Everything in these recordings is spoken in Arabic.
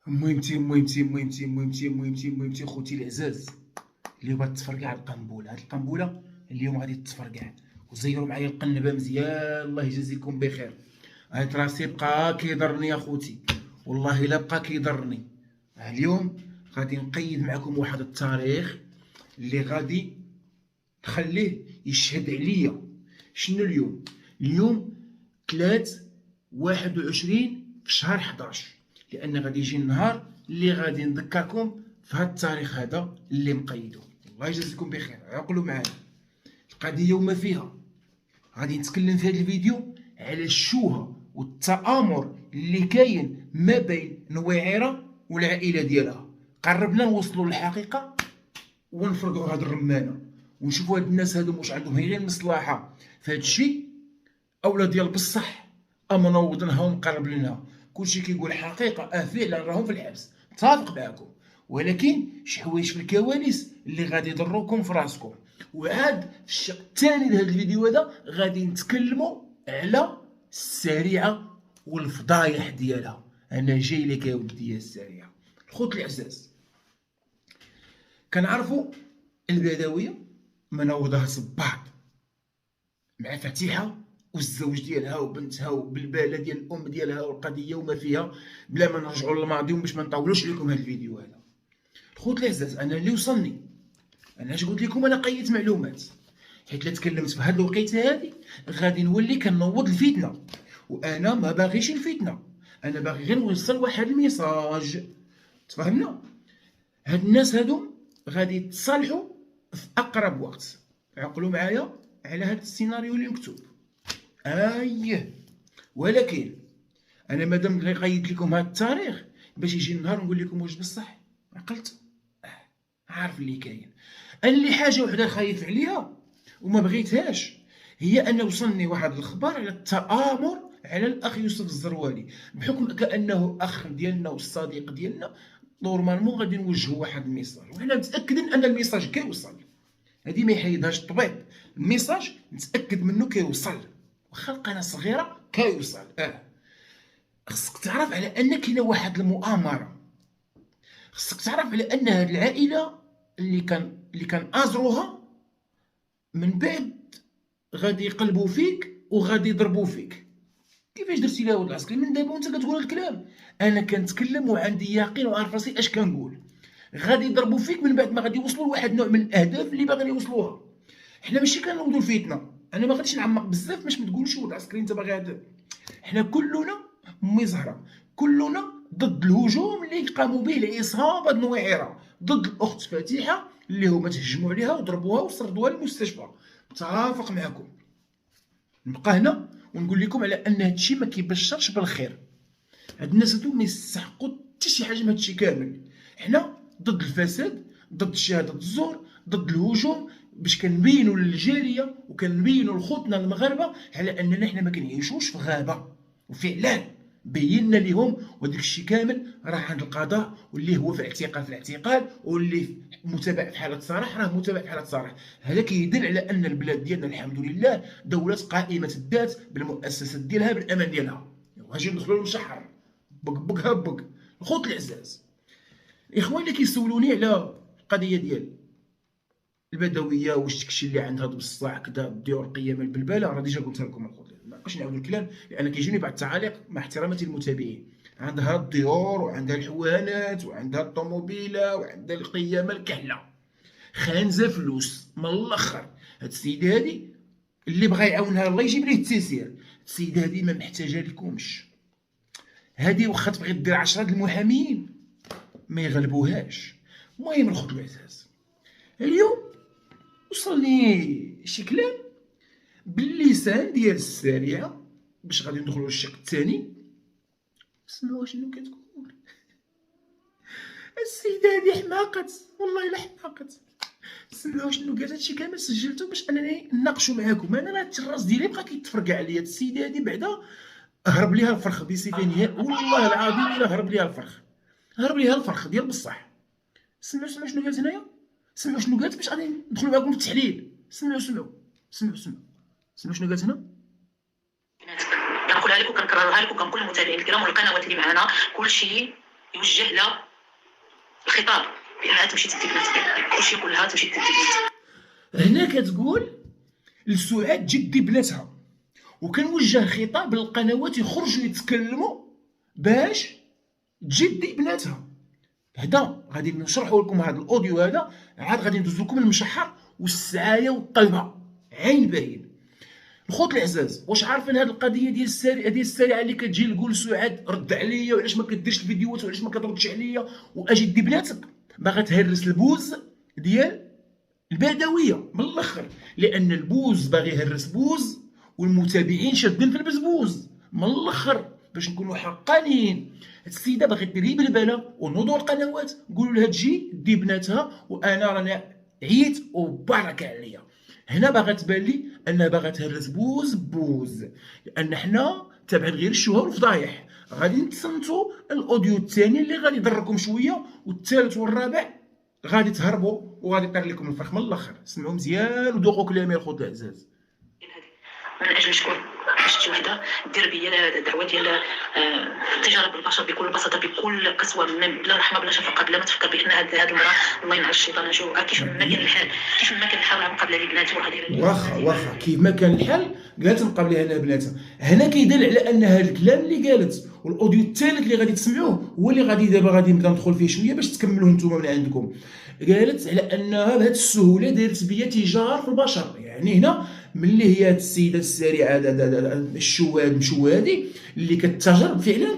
المهمتي خوتي العزاز اللي بغات تفرقع على القنبله. هاد القنبله اليوم غادي تفرقع، وزيروا معايا القنبه مزيان الله يجازيكم بخير. هاد راسي بقى كيضرني اخوتي، والله الا بقى كيضرني. اليوم غادي نقيد معكم واحد التاريخ اللي غادي نخليه يشهد عليا. شنو اليوم؟ اليوم 21 في شهر 11، لان غادي يجي النهار اللي غادي نذكركم في هذا التاريخ هذا اللي مقيدو. الله يجازيكم بخير. عقلوا معايا القضيه وما فيها. غادي نتكلم في هذا الفيديو على الشوهه والتآمر اللي كاين ما بين نويعره والعائله ديالها. قربنا نوصلوا للحقيقه ونفرقوا هاد الرمانه، ونشوفوا هاد الناس هادو واش عندهم غير مصلحه في هاد الشيء اولا ديال بصح اما نوضناها ونقرب لنا. كلشي كيقول حقيقه فعلا راهم في الحبس، متفق معكم، ولكن شي حوايج في الكواليس اللي غادي يضروكم في راسكم. وعاد في الشق الثاني لهذا الفيديو هذا غادي نتكلموا على السريعه والفضايح ديالها. انا جاي لك يا ودي السريعه. الخوت العزاز، كنعرفوا البدويه منوضها صباط مع فتيحه والزوج ديالها وبنتها وبالباله ديال الام ديالها والقضيه وما فيها، بلا ما نرجعوا للماضي وباش ما نطولوش عليكم هذا الفيديو هذا. الخوت العزاز، انا اللي وصلني، انا اش قلت لكم، انا قيت معلومات، حيت لا تكلمت في هذه الوقيته هذه غادي نولي كنوض الفتنه، وانا ما باغيش الفتنه، انا باغي غير نوصل واحد الميساج. تفهمنا؟ هاد الناس هادو غادي يتصالحوا في اقرب وقت. عقلوا معايا على هاد السيناريو اللي مكتوب. ولكن انا مادام غيقيد لكم هاد التاريخ باش يجي النهار نقول لكم واش بصح عقلت. عارف اللي كاين. انا اللي حاجه وحده خايف عليها وما بغيتهاش، هي ان وصلني واحد الخبر على التآمر على الاخ يوسف الزروالي، بحكم كانه اخ ديالنا والصديق ديالنا. نورمالمون غادي نوجهوا واحد الميساج، وحنا متاكدين ان الميساج كيوصل. هذه ما يحيدهاش الطبيب، الميساج نتاكد منه كيوصل، واخا القناه صغيره كيوصل. خصك تعرف على ان كاينه واحد المؤامره. خصك تعرف على ان هاد العائله اللي كان ازروها من بعد غادي يقلبوا فيك وغادي يضربوا فيك. كيفاش درتي لها ولد العسكري من دابا وانت كتقول هاد الكلام؟ انا كنتكلم وعندي يقين وعارف راسي اش كنقول. غادي يضربوا فيك من بعد ما غادي يوصلوا لواحد نوع من الاهداف اللي باغيين يوصلوها. حنا ماشي كنوضوا الفتنه، انا ما غاديش نعمق بزاف باش ما تقولش ولد العسكري انت باغي هذا. حنا كلنا امي زهره، كلنا ضد الهجوم اللي قاموا به العصابه النويعره ضد الاخت فتيحه اللي هما تهجموا عليها وضربوها وسردوها للمستشفى. متفق معكم. نبقى هنا ونقول لكم على ان هادشي ما كيبشرش بالخير. هاد الناس هادو ما يستحقوا حتى شي حاجه من هادشي كامل. حنا ضد الفساد، ضد شهاده الزور، ضد الهجوم، باش كنبينوا للجاليه وكنبينوا لخوتنا المغاربه على اننا حنا ما كنعيشوش في غابه. وفعلا بينا لهم، وداك الشيء كامل راه عند القضاء، واللي هو في الاعتقال واللي متابع في حاله صراح راه متابع في حاله صراح. هذا كيدل على ان البلاد ديالنا الحمد لله دوله قائمه الذات بالمؤسسات ديالها بالامان ديالها. اجي ندخلوا للمشحر بق هبق. الخوت العزاز، الاخوان اللي كيسولوني على القضيه ديال البدويه واش داكشي اللي عندها بصح كذا ديور قيم البلبله، راه ديجا قلت لكم الخوت، ما بقاش نعاود الكلام لان كيجيني بعض التعاليق مع احتراماتي للمتابعين. عندها الديور وعندها الحوانات وعندها الطوموبيله وعندها القيامه الكحله، خانزه فلوس من الاخر. هاد السيده هادي اللي بغى يعاونها الله يجيب ليه التيسير. السيده هادي ما محتاجه لكمش. هادي واخا تبغي دير 10 د المحامين ما يغلبوهاش. المهم الخوت العزاز، اليوم وصلني شي كلام باللسان ديال السريعه باش غادي ندخلوا للشق الثاني. سمعوا شنو كتقول السيده هادي. حماقت والله الا حماقت. سمعوا شنو قالت. هادشي كامل سجلته باش انني نناقشوا معاكم. انا راه الراس ديالي بقى كيتفرقع عليا. السيده هادي بعدا هرب ليها الفرخ بصفه نهائيه، والله العظيم الا هرب ليها الفرخ، هرب ليها الفرخ ديال بصح. سمعوا شنو قالت هنايا. سمعوا شنو قالت باش غادي ندخلوا معاكم في التحليل. سمعوا شنو قالت هنا. كنقولها لكم وكنكررها لكم كنقول للمتابعين الكرام والقنوات اللي معنا كلشي يوجه لها الخطاب بانها تمشي تدي بناتها، كلشي يقول لها تمشي تدي بناتها. هنا كتقول لسعاد جدي بناتها، وكنوجه خطاب للقنوات يخرجوا يتكلموا باش تجدي بناتها. هدا غادي نشرحوا لكم هذا الاوديو هذا، عاد غادي ندوز لكم المشحر والسعايه والطلبه عين باين. الخوت العزاز، واش عارفين هذه القضيه ديال السريعه اللي كتجي نقول سعاد رد عليا وعلاش ما كديرش الفيديوهات وعلاش ما كتردش عليا واجي دي بناتك، باغا تهرس البوز ديال البدويه من الاخر، لان البوز باغي يهرس بوز والمتابعين شادين في البزبوز من الاخر باش نكونوا حقانيين. السيده باغي دير بالبله ونوضوا القنوات نقولوا لها تجي دي بناتها، وانا رانا عييت وبارك عليا. هنا باغا تبان لي انها باغا تهرس بوز، لان حنا تابعين غير الشهور والفضايح. غادي نتصنتوا الاوديو الثاني اللي غادي يضركم شويه، والثالث والرابع غادي تهربوا وغادي يطير لكم الفرخ من الاخر. سمعوا مزيان وذوقوا كلامي الخوت العزاز. من اجل شكون باش تجي وحده دير بيا دعوه ديال التجاره بالبشر بكل بساطه بكل قسوه، بلا رحمه بلا شفقه، بلا ما تفكر بان هاد المراه الله ينعس الشيطان شو كيف ما كان الحال، كيف ما كان الحال مقابله لي بناتي وغادي واخا كيف ما كان الحال قالت مقابله انا بناتها. هنا كيدل على ان هذا الكلام اللي قالت والاوديو الثالث اللي غادي تسمعوه هو اللي غادي دابا غادي نبدا ندخل فيه شويه باش تكملوه نتوما من عندكم. قالت على انها بهذه السهوله دارت بيا تجار في البشر. يعني هنا ملي هي هاد السيده السريعه الشواد مشوادي اللي كتتاجر فعلا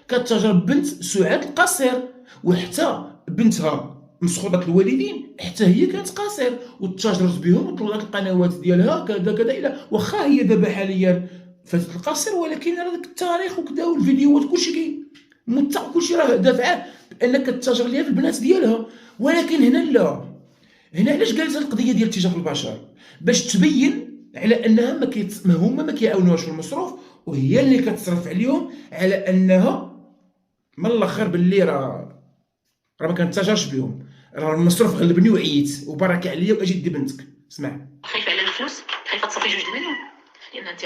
كتتاجر بنت سعاد القصير، وحتى بنتها مسخوطه الوالدين حتى هي كانت قصير وتاجرت بهم وطلعت القنوات ديالها كذا كذا الى واخا هي دابا حاليا فاتت القصير، ولكن راه داك التاريخ وكذا والفيديوهات كلشي كلشي راه دافعه بانك كتاجر ليها في البنات ديالها. ولكن هنا لا، هنا علاش قالت هذه القضيه ديال تجاره البشر؟ باش تبين على انها هما ما كيعاونوهاش في المصروف، وهي اللي كتصرف عليهم على انها من الاخر باللي راه ما كنتاجرش بهم، راه المصروف غلبني وعييت وبارك عليا واجي دي بنتك. اسمع، خايفه على الفلوس، خايفه تصرفي 2 مليون، لان انت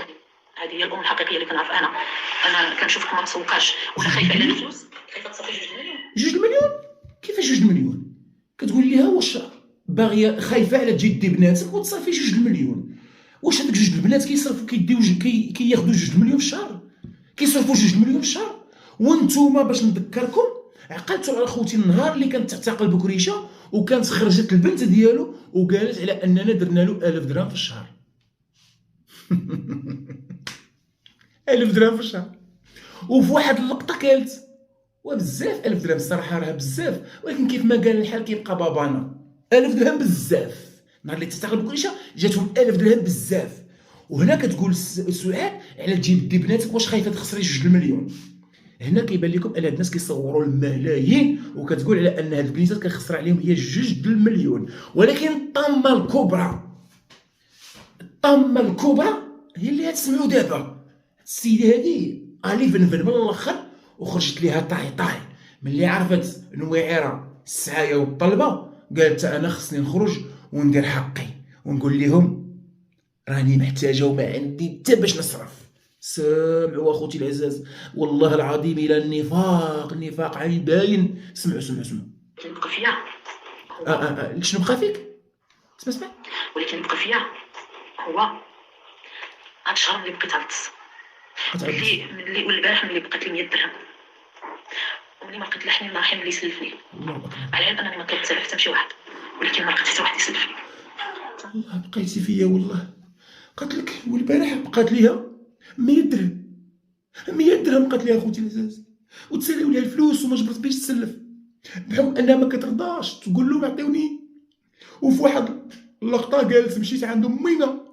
هذه هي الام الحقيقيه اللي كنعرف انا كنشوفك ما مسوقاش، ولا خايفه على الفلوس، خايفه تصرفي 2 مليون. 2 مليون؟ كيفاش 2 مليون؟ كتقول ليها واش باغيه خايفه على تجي دي بناتك وتصرفي 2 مليون؟ واش هذوك 2 البنات كيصرفوا كيديو كياخذوا 2 مليون في الشهر؟ كيصرفوا 2 مليون في الشهر؟ وانتوما باش نذكركم عقلتوا على خوتي النهار اللي كانت تعتقل بكريشه وكانت خرجت البنت ديالو وقالت على اننا درنا له 1000 درهم في الشهر. 1000 درهم في الشهر، وفي واحد اللقطه قالت وبزاف 1000 درهم الصراحه راه بزاف، ولكن كيف ما قال الحال كيبقى بابانا. 1000 درهم بزاف، نهار اللي تعتقل بكريشه جاتهم 1000 درهم بزاف. وهنا كتقول سعاد على تجيب دي بناتك واش خايفه تخسري 2 مليون. هنا كيبان لكم ان هاد الناس كيصوروا الملايين وكتقول على ان هاد البنيتات كنخسر عليهم هي 2 مليون. ولكن الطامه الكبرى هي اللي غتسمعوا دابا. السيده هادي الي فنفن من الاخر وخرجت ليها طاي ملي عرفت نويعره السعايه والطلبه، قالت انا خصني نخرج وندير حقي ونقول لهم راني محتاجه وما عندي حتى باش نصرف. سامعوا اخوتي العزاز، والله العظيم الى النفاق عين باين. سمعوا بقى فيا شنو بقى فيك؟ اسمع ولكن بقى فيا هو هاد الشهر اللي بقيت عطس ملي والبارح ملي بقات لي 100 درهم، وملي ما لقيت لا حنين رحيم اللي يسلفني، على علم انني ما طلبت حتى من شي واحد، ولكن ما لقيت حتى واحد يسلفني. والله بقيتي فيا والله. قالت لك والبارح بقات ليها 100 درهم قالت ليها اخوتي العزاز، وتساليو ليها الفلوس وما جبرت باش تسلف بحكم انها ما كترضاش تقول لهم عطيوني. وفي واحد اللقطه قالت مشيت عند امينه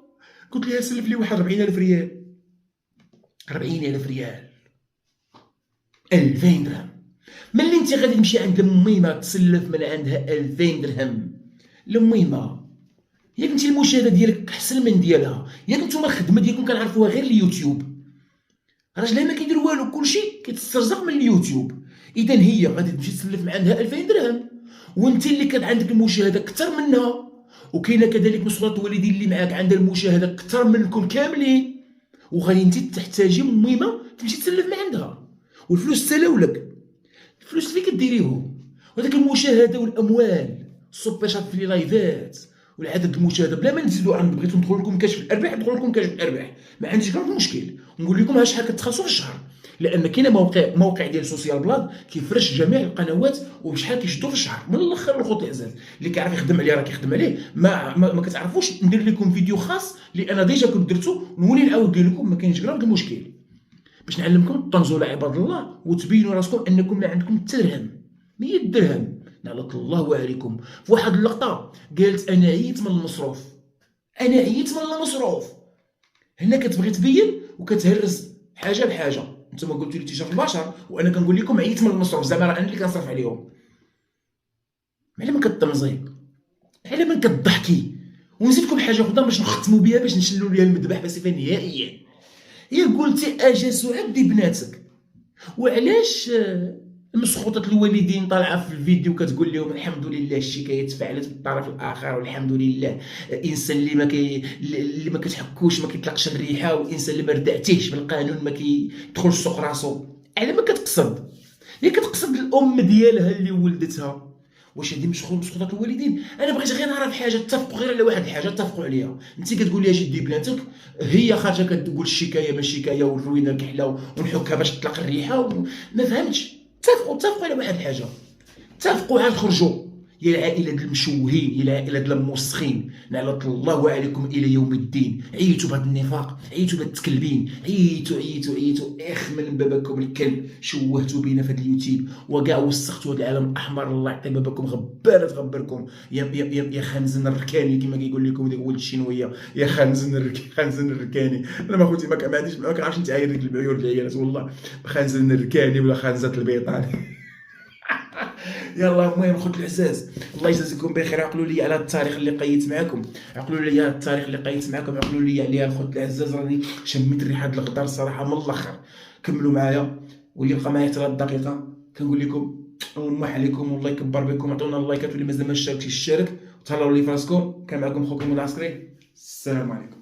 قلت لها سلف لي واحد 40000 ريال 40000 ريال 2000 درهم. ملي انت غادي تمشي عند اميمه تسلف من عندها 2000 درهم، الاميمه ياك انت المشاهده ديالك احسن من ديالها، ياك نتوما الخدمه ديالكم كنعرفوها غير اليوتيوب، راجلها ما كيدير والو كلشي كيتسترزق من اليوتيوب. اذا هي غادي تمشي تسلف من عندها 2000 درهم، وانت اللي كان عندك المشاهده اكثر منها، وكاينه كذلك مسؤولات الوالدين اللي معاك عندها المشاهده اكثر منكم كاملين، وغادي انت تحتاجي ميمه تمشي تسلف من عندها والفلوس تسالاو لك. الفلوس فين كديريهم؟ وهذاك المشاهده والاموال السوبر شات في لي لايفات والعدد المشاهده بلا ما نزيدوا عن بغيتو ندخل لكم كشف الارباح ندخل لكم كشف الارباح، ما عنديش كاع مشكل. نقول لكم ها شحال كتخلصوا في الشهر، لان كاين موقع ديال سوسيال بلاد كيفرش جميع القنوات وبشحال كيشدوا في الشهر. من الاخر الخوت العزاز اللي كيعرف يخدم عليه راه كيخدم عليه، ما كتعرفوش ندير لكم فيديو خاص لان ديجا كنت درتو ونولي نعاود ندير لكم، ما كاينش كاع المشكل باش نعلمكم تنزلوا عباد الله وتبينوا راسكم انكم ما عندكم حتى درهم 100 درهم. نعلق الله عليكم. في واحد اللقطه قالت انا عييت من المصروف، انا عييت من المصروف. هنا كتبغي تبين وكتهرس حاجه بحاجه. نتوما قلتوا لي تيجي في البشر وانا كنقول لكم عييت من المصروف، زعما راه انا اللي كنصرف عليهم. على من كتطمزي، على من كتضحكي. ونزيدكم حاجه اخرى باش نختموا بها باش نشلوا ليها المذبح بصفه نهائيه. هي قلتي اجا سعاد بناتك، وعلاش مسخوطة الوالدين طالعه في الفيديو كتقول لهم الحمد لله الشكايه تفعلت بالطرف الاخر، والحمد لله الانسان اللي ما كتحكوش ما كيطلقش الريحه، والانسان اللي ما ردعتيهش بالقانون ما كيدخلش سوق راسو. على ما كتقصد؟ هي كتقصد الام ديالها اللي ولدتها. واش هذه مسخوطه الوالدين؟ انا بغيت غير نعرف حاجه، اتفقوا غير على واحد الحاجه اتفقوا عليها. انت كتقول لي اجي دي بناتك، هي خارجه كتقول الشكايه ما شكايه والروينه الكحله ونحكها باش تطلق الريحه ما فهمتش. اتفقوا على واحد الحاجه، اتفقوا عاد خرجوا يا العائله ديال المشوهين، يا العائله ديال الموسخين. نعلق الله عليكم الى يوم الدين. عيتوا بهذا النفاق، عيتوا بهذا التكلبين، عيتوا اخ من باباكم الكلب. شوهتوا بينا في هذا اليوتيوب وكاع وسختوا هذا العالم الاحمر. الله يعطي باباكم غباره تغبركم يا خنزن الركاني كما كيقول لكم ديك ولد الشينويه. يا خنزن الركاني. انا ما خوتي ما عنديش ما كنعرفش نتعاير ديك العيور العيالات والله. خنزن الركاني ولا خنزه البيطاني. يلا المهم خوت العزاز الله يجازيكم بخير. عقلوا لي على التاريخ اللي قيت معكم، عقلوا لي على التاريخ اللي قيت معكم، عقلوا لي عليها الخوت العزاز. راني شميت ريحه الغدار الصراحه من الاخر. كملوا معايا واللي بقى معايا 3 دقيقه كنقول لكم الله عليكم والله يكبر بكم. عطونا اللايكات واللي مازال ما اشتركش يشترك وتهلاو لي فراسكم. كان معكم خوكم العسكري. السلام عليكم.